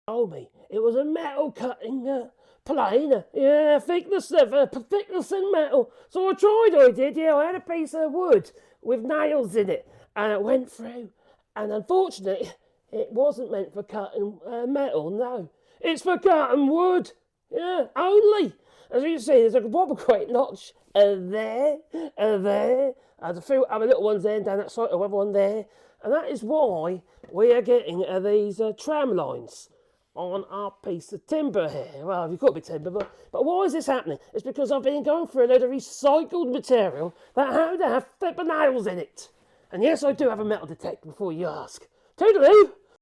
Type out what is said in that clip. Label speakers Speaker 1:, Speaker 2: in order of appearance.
Speaker 1: told me it was a metal cutting plane. Yeah, thickness in metal. So I did. Yeah, I had a piece of wood with nails in it, and it went through. And unfortunately, it wasn't meant for cutting metal. No, it's for cutting wood. Yeah, only. As you see, there's a proper great notch there. There's a few other little ones there, and down that side, another one there. And that is why we are getting these tram lines on our piece of timber here. Well, you could be timber, but why is this happening? It's because I've been going through a load of recycled material that happened to have flipper nails in it. And yes, I do have a metal detector before you ask. Toodaloo!